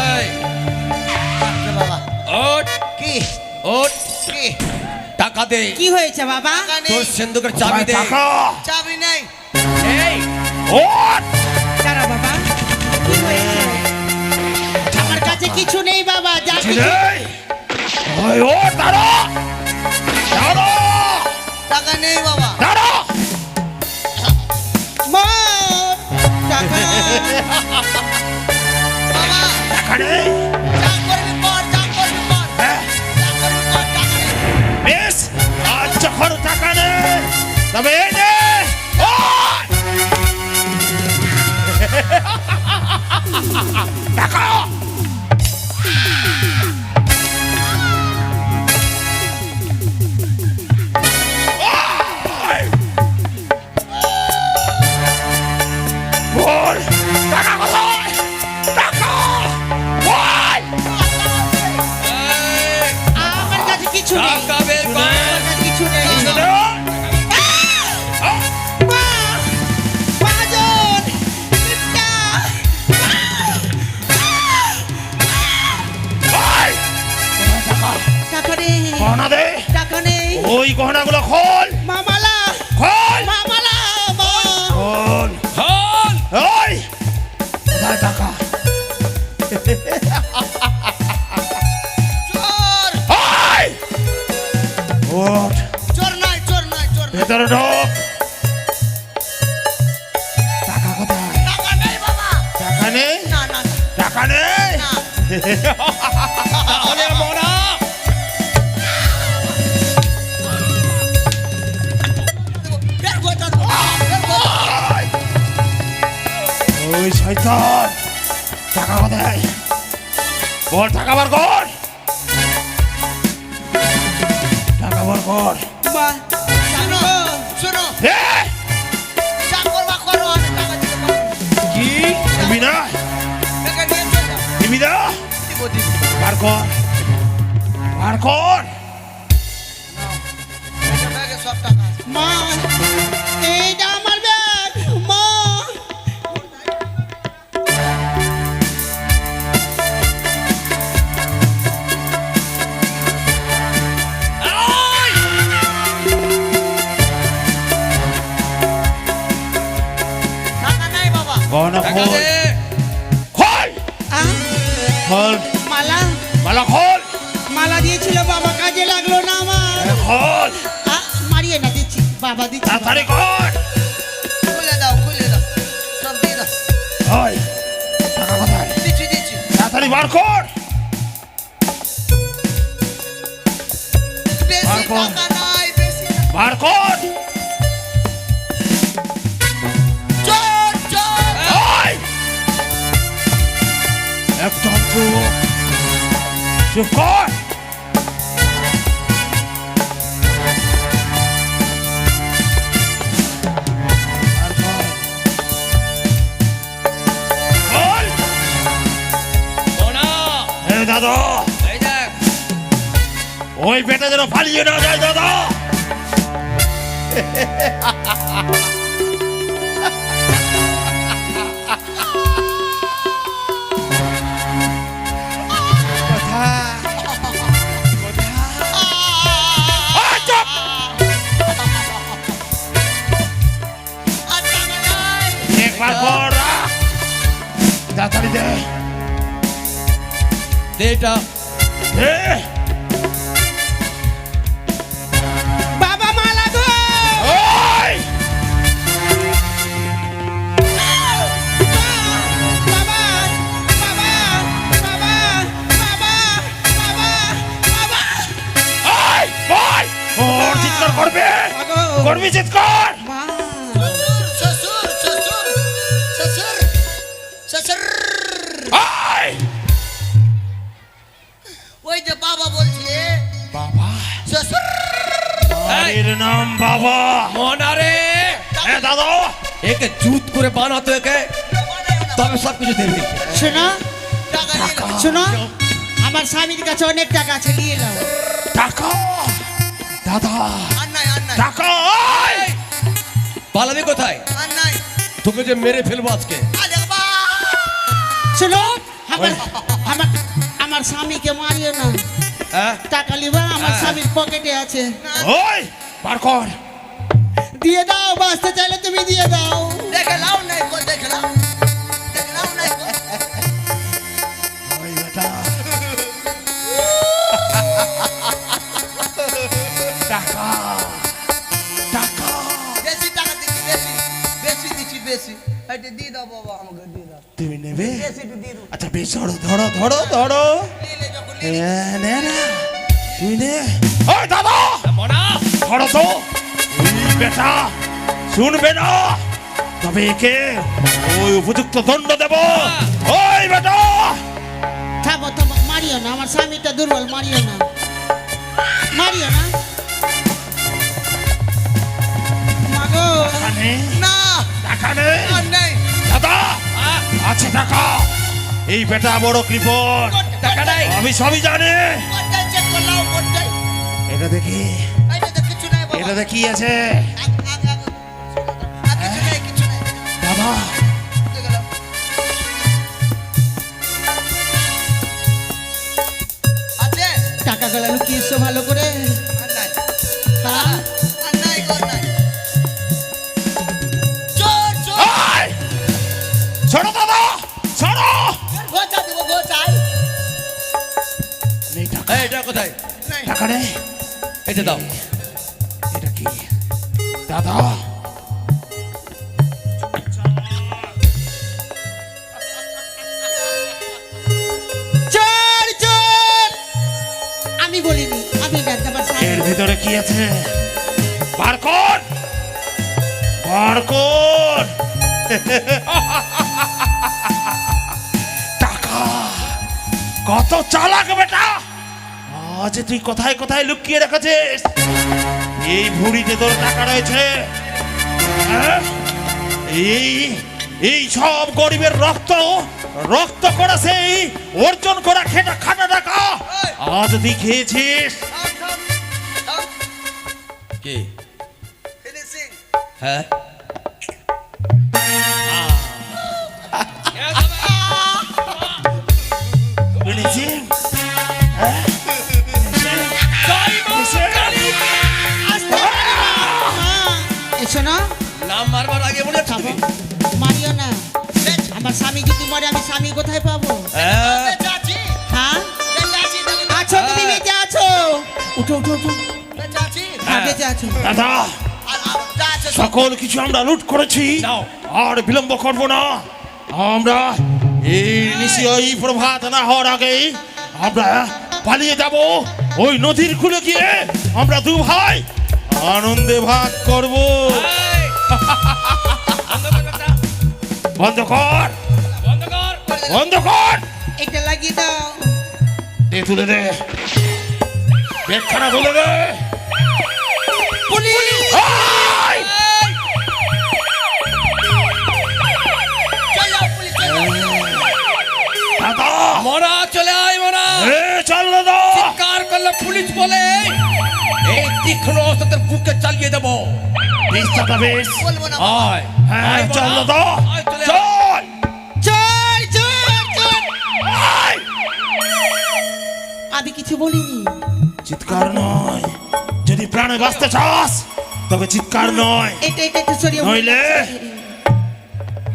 এই, কে বাবা? ওঠ! কি? ওঠ! কি? টাকা দে। কি হয়েছে বাবা টাকা নেই, তোর সিন্ধুকের চাবি দে। টাকা! চাবি নেই। এই, ওঠ! দাঁড়া বাবা কি হয়েছে আমার কাছে কিছু নেই বাবা যা কিছু ছেলে! ওই ওঠ দাঁড়া! দাঁড়া! টাকা নেই বাবা। দাঁড়া! মা টাকা বাবা, টাকা নেই? যা করবি কর, যা করবি কর, হ্যাঁ? যা করবি কর, টাকা নেই। বেশ, আজ যখন টাকা নেই তবে এই নে! ওঠ! টাকা! ওই! বল! টাকা কোথায়? টাকা! বল! এই, আমার কাছে কিছু নেই টাকা বের কর। আমার কাছে কিছু নেই ছেলে! মা বাজন মিথ্যা ওই! টাকা নেই গহনা দে! টাকা নেই ওই গহনাগুলো খোল! মামালা খোল! মামালা মা খোল! খোল! ওই! কোথায় টাকা? চোর, ওই! ওঠ! চোর নাই, চোর নাই, চোর নাই। ভেতরে ঢোক! টাকা কোথায়? টাকা নেই বাবা। টাকা নেই? না, না, না, টাকা নেই? না। তাহলে মোনা! বের করে দাও, বের করে দাও। ওই! ওই শয়তান! টাকা কোথায়? বল টাকা বার কর! টাকা বার কর! মা শোনো, শোনো, হে! যা করবা করো, আমি টাকা দিতে পারবো না। কি? দিবি না? টাকা নিয়ে চলে যাও। দিবি না? দিব, দিব। বার কর! বার কর! এই ব্যাগে সব টাকা আছে। মা এইটা আমার ব্যাগ মা টাকা নাই বাবা। গহনা টাকা খোল! দে। খোল! খোল! মালা মালা খোল! মালা দিয়েছিল বাবা কাজে লাগলো না আমার খোল! মারিয়ে না দিচ্ছি বাবা দিচ্ছি তাড়াতাড়ি কর! খুলে দাও, খুলে দাও, সব দিয়ে দাও। ওই! টাকা কোথায়? দিচ্ছি, দিচ্ছি। তাড়াতাড়ি বার কর! বেশি বার কর। টাকা নাই, বেশি না। বার কর! চোর, চোর। ওই! একদম চুপ! চুপ কর! বার কর! খোল! দাদা এই দেখ ওই বেটা যেন পালিয়ে না যায় দাদা। আয়, চুপ! একবার পর তাড়াতাড়ি দে দে এটা দে। বাবা মালা গো ওই বাবা বাবা বাবা বাবা বাবা বাবা ওই বল ওর চিৎকার করবে আগো। করবি চিৎকার। মা শ্বশুর শ্বশুর শ্বশুর শ্বশুর ওই ওই যে বাবা বলছে বাবা শ্বশুর এর নাম বাবা। মনা রে এ দাদা একে জুত করে বানাতো একে তবে সব কিছু দেবে শোনো টাকা দিয়ে দাও। শোনো আমার স্বামীর কাছে অনেক টাকা আছে নিয়ে নাও টাকা দাদা আর নাই আর নাই টাকা ওই! পালাবি কোথায় আর নাই তোকে যে মেরে ফেলবো আজকে আরে বাবা শোনো আমার আমার আমার স্বামীকে মারিও না হ্যাঁ টাকা লিবা আমার হ্যাঁ। স্বামীর পকেটে আছে ওই বার কর। দিয়ে দাও বাঁচতে চাইলে তুমি দিয়ে দাও দেখে লাও নাই কো দেখে লাও নাই কো ওই বেটা টাকা টাকা বেশি টাকা দিচ্ছি বেশি বেশি দিচ্ছি বেশি এটা দিয়ে দাও বাবা আমাকে দিয়ে দাও তুমি নেবে বেশি একটু দিয়ে দাও আচ্ছা বেশ ধরো ধরো ধরো ধরো নিলে যখন এ, নে না তুই নে ওই দাদা মনা ধরো তো এই বেটা শুনবে না তবে একে ওই উপযুক্ত দণ্ড দেব। ওই বেটা থামো থামো মারিও না আমার স্বামীটা দুর্বল মারিও না মারিও না মাগো টাকা নে না টাকা নে আর নাই দাদা আছে টাকা। এই বেটা বড় কৃপণ টাকা নাই আমি সবই জানি। কোনটাই চেক করলাও কোনটাই এটা দেখি এটা তো কিছু নাই বাবা এটা দেখি আছে কিছু নাই কিছু নাই দাদা দেখে লাও আছে টাকাগুলো লুকিয়েছো ভালো করে আর নাই হ্যাঁ আর নাই গো নাই চোর চোর ওই! ছোড়ো দাদা ছোড়ো গোচা দিব গোচাই নেই টাকা এই, এটা কোথায় নাই টাকা নে এটা দাও এটা কি দাদা চোর চোর আমি বলিনি আমি ডাক্তার আমার স্বামী এর ভিতরে কি আছে বার কর বার কর। টাকা কত চালাক বেটা আজ তুই কোথায় কোথায় লুকিয়ে রেখেছিস এই ভুঁড়িতে তোর টাকা রয়েছে হ্যাঁ? এই এই সব গরিবের রক্ত রক্ত করা সেই অর্জন করা খেটা খাটা টাকা আজ তুই খেয়েছিস। কি ফিনিশিং হ্যাঁ Finishing? হ্যাঁ? Finishing? এসো না নাম মারবার আগে মনে আছে খাবো তুমি? মারিও না আমার স্বামী যদি মরে আমি স্বামী কোথায় পাবো হ্যাঁ চাচি হ্যাঁ চাচি আছো তুমি বেঁচে আছো উঠো উঠো উঠো চাচি হ্যাঁ বেঁচে আছো দাদা আর চাচি সকল কিছু আমরা লুট করেছি নাও। আর বিলম্ব করব না আমরা এই নিশ্চয়ই প্রভাত না হওয়ার আগেই আমরা পালিয়ে যাব ওই নদীর কূলে গিয়ে আমরা দু ভাই আনন্দে ভাগ করব। এই! বন্ধ কর ব্যাপারটা। বন্ধ কর বন্ধ কর বন্ধ কর এটা লাগিয়ে দাও দে তুলে দে ব্যাগখানা তুলে দে পুলিশ এই! চল যাও পুলিশ চল যাও দাদা মরা চলে আয় মরা এ চল দাদা চিৎকার করলে পুলিশ বলে এই তীক্ষ্ণ অস্ত্র তোর বুকে চালিয়ে দেবো। বেশ দাদা বেশ বলবো না আয় হ্যাঁ আয় চল বড়া, দাদা আয় চলে আয়। চল চল চল চল আয়। আমি কিছু বলিনি। চিৎকার নয়, যদি প্রাণে বাঁচতে চাস তবে চিৎকার নয়, এটা এটা একটু সরিয়ে নইলে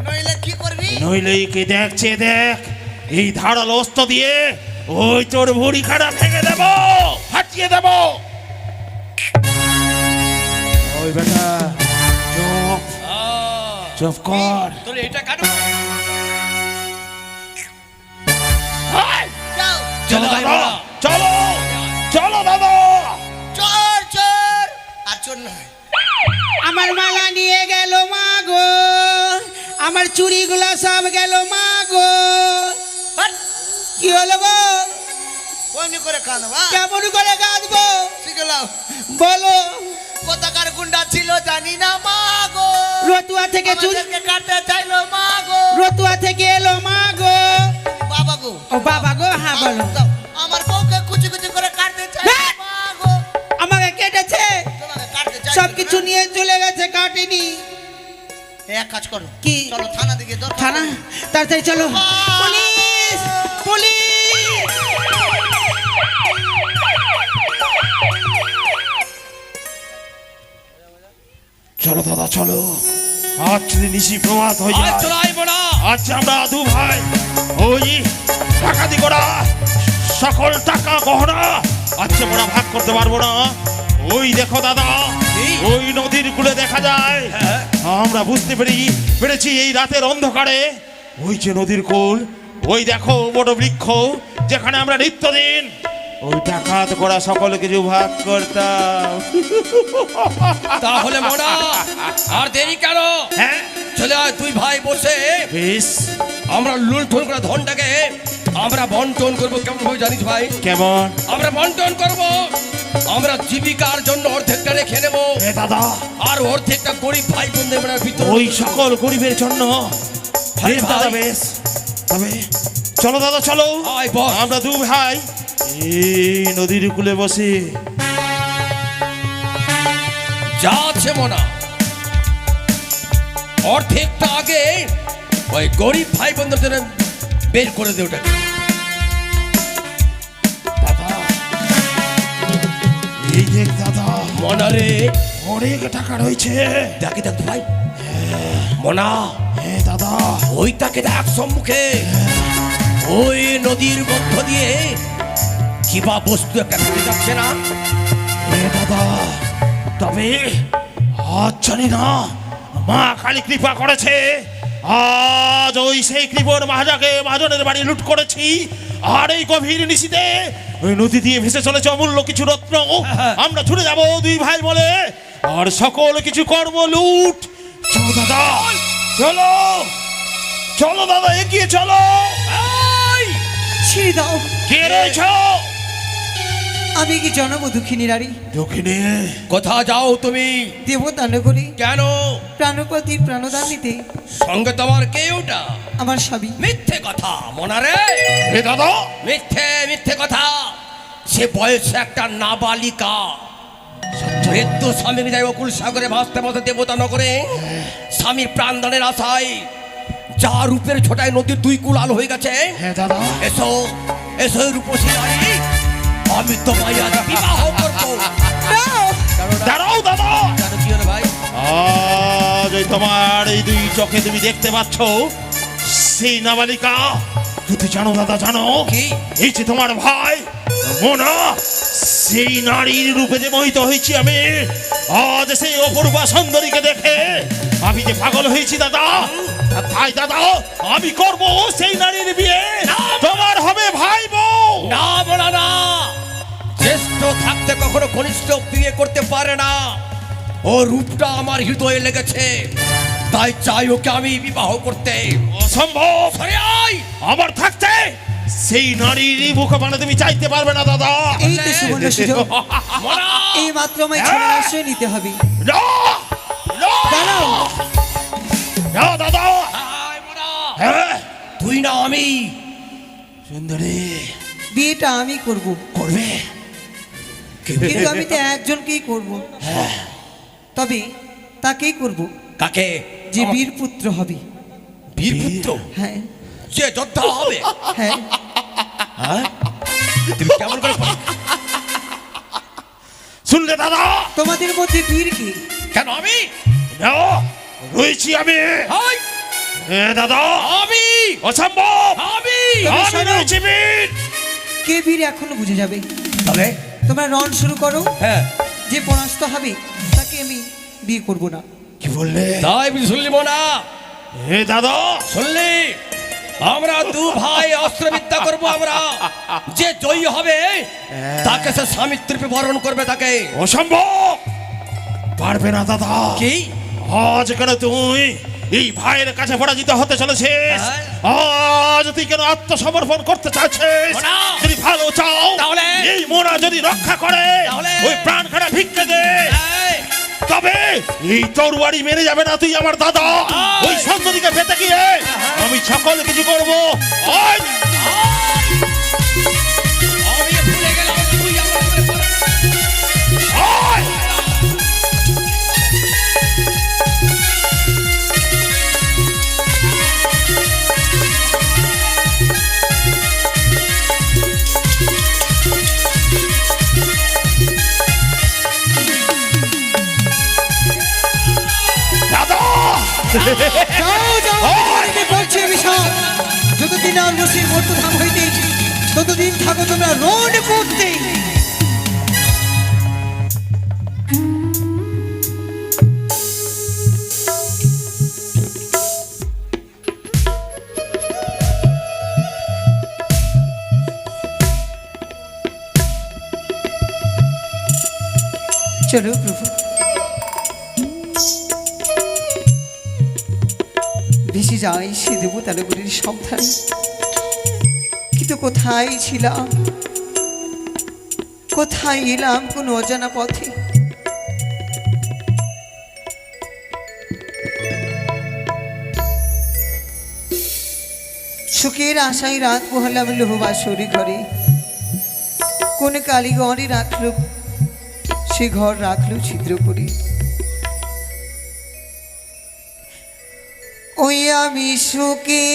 নইলে কি করবি? নইলে কে দেখছে দেখ, এই ধারালো অস্ত্র দিয়ে ওই তোর ভুড়ি খাড়া ভেঙে দেব, ফাটিয়ে দেব। ওই বেটা চুপ চুপ কর। তোর এটা কাটো। আয়, যাও চলো চলো আয় দাদা বড়া। চলো চলো দাদা। চোর চোর আর চোর নয়। আমার মালা নিয়ে গেল মা গো, আমার চুড়িগুলো সব গেল মা গো। হাট, কি হলো গো? অমনি করে কাঁদবা কেমন করে কাঁদবো শিখলাম। বলো? কোথাকার গুন্ডা ছিল জানি না মা গো, রতুয়া থেকে চুরি, আমাদেরকে কাটতে চাইলো মা গো। রতুয়া থেকে এলো মা গো। বাবা গো, ও বাবা গো, হ্যাঁ বলো। দাও, আমার বউকে কুচি কুচি করে কাটতে চাইলো হ্যাঁ। মা গো। আমাকে কেটেছে, তোমাকে কাটতে চাইলো সব না? কিছু নিয়ে চলে গেছে, কাটেনি। এক কাজ করো, কি? চলো থানা দিকে দরকার থানা, নেই। তাড়াতাড়ি চলো। Police police. চলো দাদা চলো, আজ যদি নিশি প্রমাদ হয়ে আয় যায়, চলো আয় বড়া। আজ আমরা দু ভাই ওই ডাকাতি করা সকল টাকা গহনা আজকে আমরা ভাগ করতে পারবো না। ওই দেখো দাদা, ওই নদীর কূলে দেখা যায়, হ্যাঁ। আমরা বুঝতে পেরেছি এই রাতের অন্ধকারে ওই যে নদীর কূল, ওই দেখো বড় বৃক্ষ যেখানে আমরা নিত্যদিন ওই ডাকাত করা সকল কিছু ভাগ করতাম। তাহলে মোড়া আর দেরি কেন? হ্যাঁ চলে আয় তুই ভাই বসে বেশ, আমরা লুণ্ঠন করা ধনটাকে আমরা বন্টন করবো। কেমন ভাবে জানিস ভাই? কেমন আমরা বন্টন করব। আমরা জীবিকার জন্য অর্ধেকটা রেখে নেবো, এ দাদা, আর অর্ধেকটা গরিব ভাই বোনদের ভিতরে ওই সকল গরিবের জন্য। বেশ দাদা বেশ, তবে চলো দাদা চলো, আয় বস। আমরা দু ভাই এই নদীর কূলে বসে যা আছে মোনা অর্ধেকটা আগে ওই গরিব ভাই বোনদের জন্য বের করে দে ওটাকে। দাদা, এই দেখ দাদা, মোনা রে, অনেক টাকা রয়েছে। দেখে দেখ ভাই মোনা, হ্যাঁ দাদা, ওইটাকে দেখ সম্মুখে, ওই নদীর মধ্য দিয়ে কিবা বস্তু একটা ঘুরে যাচ্ছে না? এ দাদা, তবে আজ জানি না মা কালী কৃপা করেছে, আজ ওই সেই কৃপর মহাজনের বাড়ি লুট করেছি, আর এই গভীর নিশীতে ওই নদী দিয়ে ভেসে চলেছে অমূল্য কিছু রত্ন। আমরা ছুটে যাবো দুই ভাই বলে, আর সকল কিছু কর্ম লুট। চলো দাদা চলো, চলো দাদা এগিয়ে চলো। এই, ছেড়ে দাও, কে রয়েছ? আমি কি জনম দুঃখিনী নারী, দক্ষিণে কোথা যাও তুমি? দেবতা নগরী, কেন? প্রাণপতির প্রাণদান নিতে। সঙ্গে তোমার কে ওটা? আমার স্বামী। মিথ্যে কথা মোনা রে, হে দাদা, মিথ্যে মিথ্যে কথা। সে বয়সে একটা নাবালিকা, মৃত্যু স্বামীকে যাই অকুল সাগরে ভাসতে ভাসতে দেবতা নগরে স্বামীর প্রাণদানের আশায় যা রূপের ছোটায় নদীর দুই কুল আলো হয়ে গেছে। হ্যাঁ দাদা, এসো এসো রূপসী নারী, আমি তোমায় আজ বিবাহ করবো। দাঁড়াও দাদা, জানো কি হলো ভাই? আজ ওই তোমার এই দুই চোখে তুমি দেখতে পাচ্ছ সেই নাবালিকা। তুমি জানো দাদা, জানো কি? এই যে তোমার ভাই মোনা, সেই নারীর রূপে যে মোহিত হয়েছি আমি, আজ সেই অপূর্বা সুন্দরীকে দেখে আমি যে পাগল হয়েছি দাদা। আর তাই দাদা আমি করব সেই নারীর বিয়ে, তোমার হবে ভাই বউ। না বলা না, জ্যেষ্ঠ থাকতে কখনো কনিষ্ঠ বিয়ে করতে পারে না। ও রূপটা আমার হৃদয়ে লেগেছে, তাই চাই ওকে আমি বিবাহ করতে। অসম্ভব, সরে আয়। আমার থাকতে সেই নারীর মুখ মানে তুমি চাইতে পারবে না দাদা। এই তো সুবর্ণ সুযোগ, মোনা, এই মাত্র আমায় ছেড়ে আশ্রয় নিতে হবে। না, না, দাঁড়াও, না দাদা। আয় মোনা। হ্যাঁ তুই না আমি, সুন্দরী, বিয়েটা আমি করব, করবে কিন্তু আমি তো একজনকেই করব। তবে তাকেই করব কাকে? যে বীর পুত্র হবে। বীরপুত্র? হ্যাঁ যে যোদ্ধা হবে? হ্যাঁ। হ্যাঁ? তুমি কেমন করে শুনলে দাদা? তোমাদের মধ্যে বীর কি? কেন আমি? নাও, রয়েছি আমি। হাই! এ দাদা, আমি অসম্ভব। আমি তবে আমি শোনো, রয়েছি বীর। কে বীর এখনো বুঝে যাবে। তাহলে তোমরা রণ শুরু করো। হ্যাঁ, যে পরাস্ত হবে তাকে আমি বিয়ে করব না। কি বললে? তাই বুঝি শুনলি না? এ দাদা, শুনলি? আমরা দু ভাই অস্ত্রবিদ্যা করব। আমরা যে জয়ী হবে তাকে সে স্বামীর রূপে বরণ করবে তাকে। অসম্ভব। পারবে না দাদা। কি? আজ কেন তুই এই ভাইয়ের কাছে পরাজিত হতে চলেছিস? আজ তুই কেন আত্মসমর্পণ করতে চাইছিস? মোনা! যদি ভালো চাও তাহলে? এই মোনা যদি রক্ষা করে তাহলে? ওই প্রাণ খাড়া ভিক্ষে দে। এই, তবে এই তরবারি মেরে যাবে না তুই আমার দাদা। আয়! ওই সন্ততিকে পেতে গিয়ে আমি সকল কিছু করবো। আয়! আমি ভুলে গেলাম তুই আমার উপরে পড়ে। আয়! দাদা! যাও যাও, তোমাদেরকে বলছি বিশাল, যতদিন আর বসে মর্তধাম হইতে ততদিন থাকো তোমরা রণ করতে। চলো প্রভু, ভেসে যাই সে দেবতালগুলির সন্ধান। কিন্তু কোথায় ছিলাম, কোথায় এলাম কোন অজানা পথে। সুখের আশায় রাত পোহালাম লোহবাসরি ঘরে। কোন কালীগড়ে রাখলো সে ঘর, রাখলো ছিদ্র করে। ওই আমি সুখে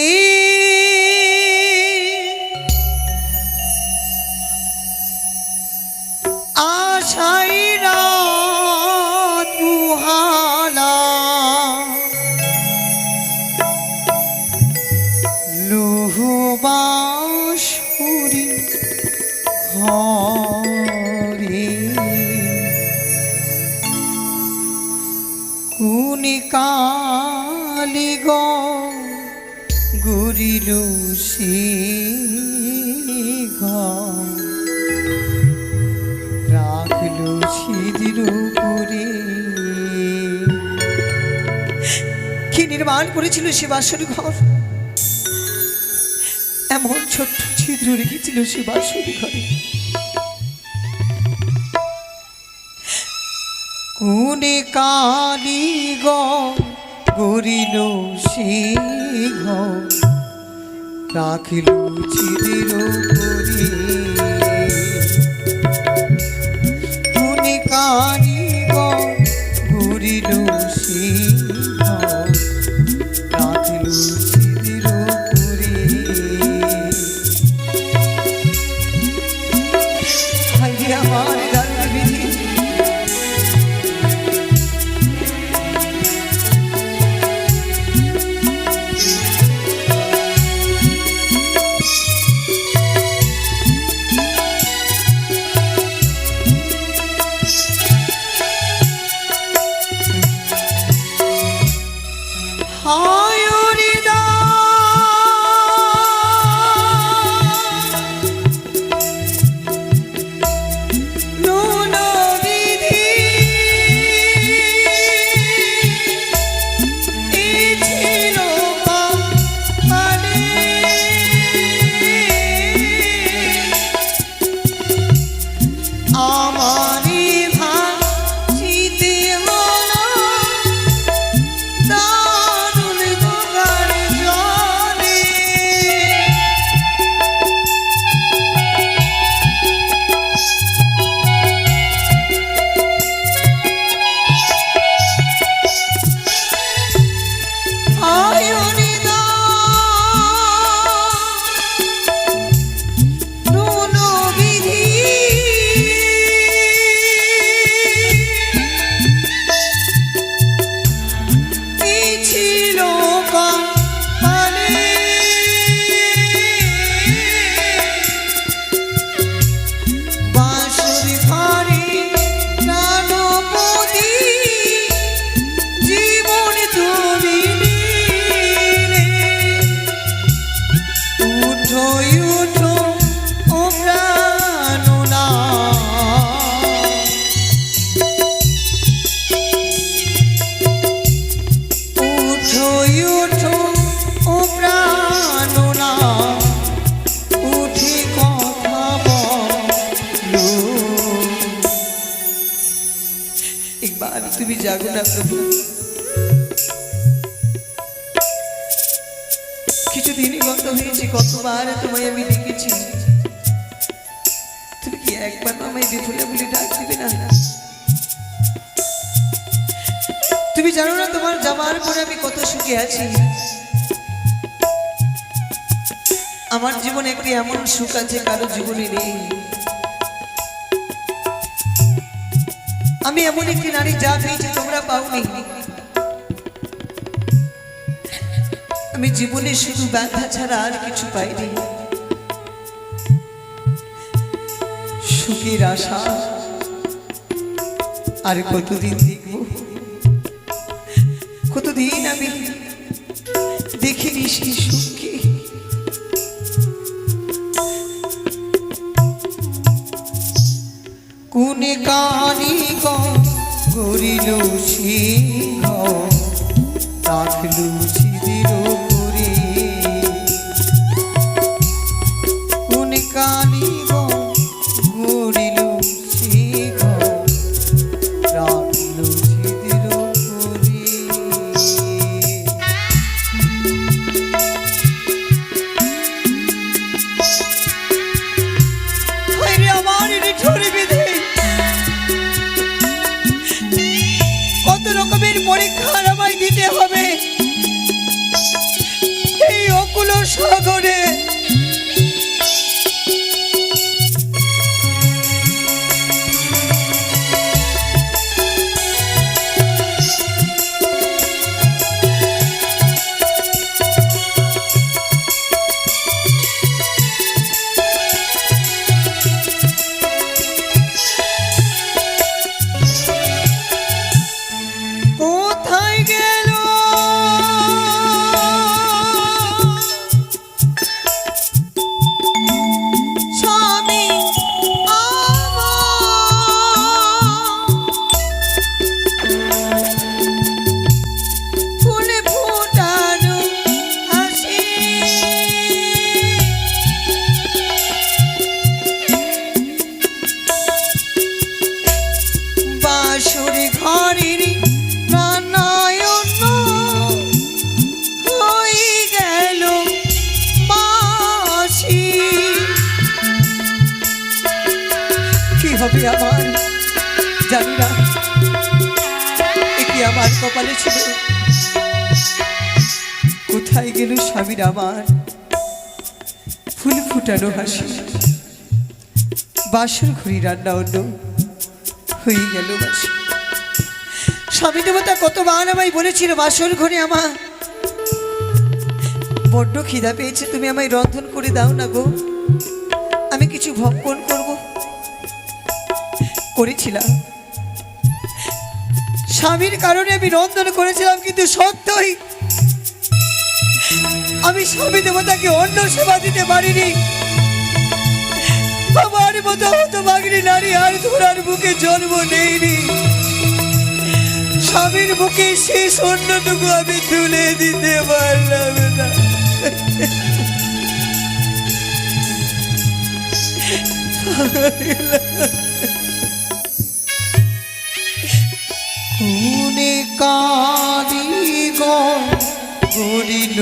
আশাই রাত পোহালা লোহবাসরি ঘরে। কোন কালিগ গরিল সে ঘর, রাখলো ছিদ্র করে। কি নির্মাণ করেছিল সে বাসরি ঘর, এমন ছোট্ট ছিদ্র রেখেছিল সে বাসরি ঘরে। কোন কালিগ গরিল সে ঘর, রাখিল ছিদ্র করে। কোন কালিগ গরিল সে ঘর, রাখিল ছিদ্র করে। হায় আমার দাদা বিধি, একবার তুমি জাগো না প্রভু। কিছুদিনই গত হয়েছে, কতবার তোমায় আমি দেখেছি, তুমি কি একবার আমায় বিফলে বলে ডাক দিবে না? তুমি জানো না তোমার যাবার পরে আমি কত সুখে আছি। আমার জীবনে একটি এমন সুখ আছে কারো জীবনে নেই। আমি এমন একটি নারী যা পেয়েছি তোমরা পাওনি। আমি জীবনে শুধু ব্যথা ছাড়া আর কিছু পাইনি। সুখের আশা আর কতদিন দেখব, কতদিন আমি দেখিনি সেই সুখকে। কোনে কানি করিল সিংহ রাখলু ছিদির করে, কোনে কানি করিল সিংহ রাখলু ছিদির করে। আমার ছড়ি বিধে কত রকমের পরীক্ষা আমায় দিতে হবে এই অকুল সাগরে। কোথায় গেল স্বামী ফুলে ফোটানো হাসি, বাসুর ঘরের প্রাণায়ন হয়ে গেল বাসি। কি হবে আমার জানি না, এটি আমার কপালে ছিল। কোথায় গেল স্বামীর আমার ফুল ফুটানো হাসি, বাসর ঘুরি রান্না অন্য হয়ে গেল বাসি। স্বামী দেবতা কতবার আমায় বলেছিল বাসর ঘরে আমার বড্ড খিদা পেয়েছে, তুমি আমায় রন্ধন করে দাও না গো, আমি কিছু ভক্ষণ করব। করেছিলাম, স্বামীর কারণে আমি রন্ধন করেছিলাম, কিন্তু সত্যই আমি স্বামী দেবতাকে অন্য সেবা দিতে পারিনি। আমার মতো হতভাগিনী নারী আর ধরার বুকে জন্ম নেইনি। স্বামীর বুকে শেষ অন্যটুকু আমি তুলে দিতে পারলাম না। কোনে কাঁদি গরিল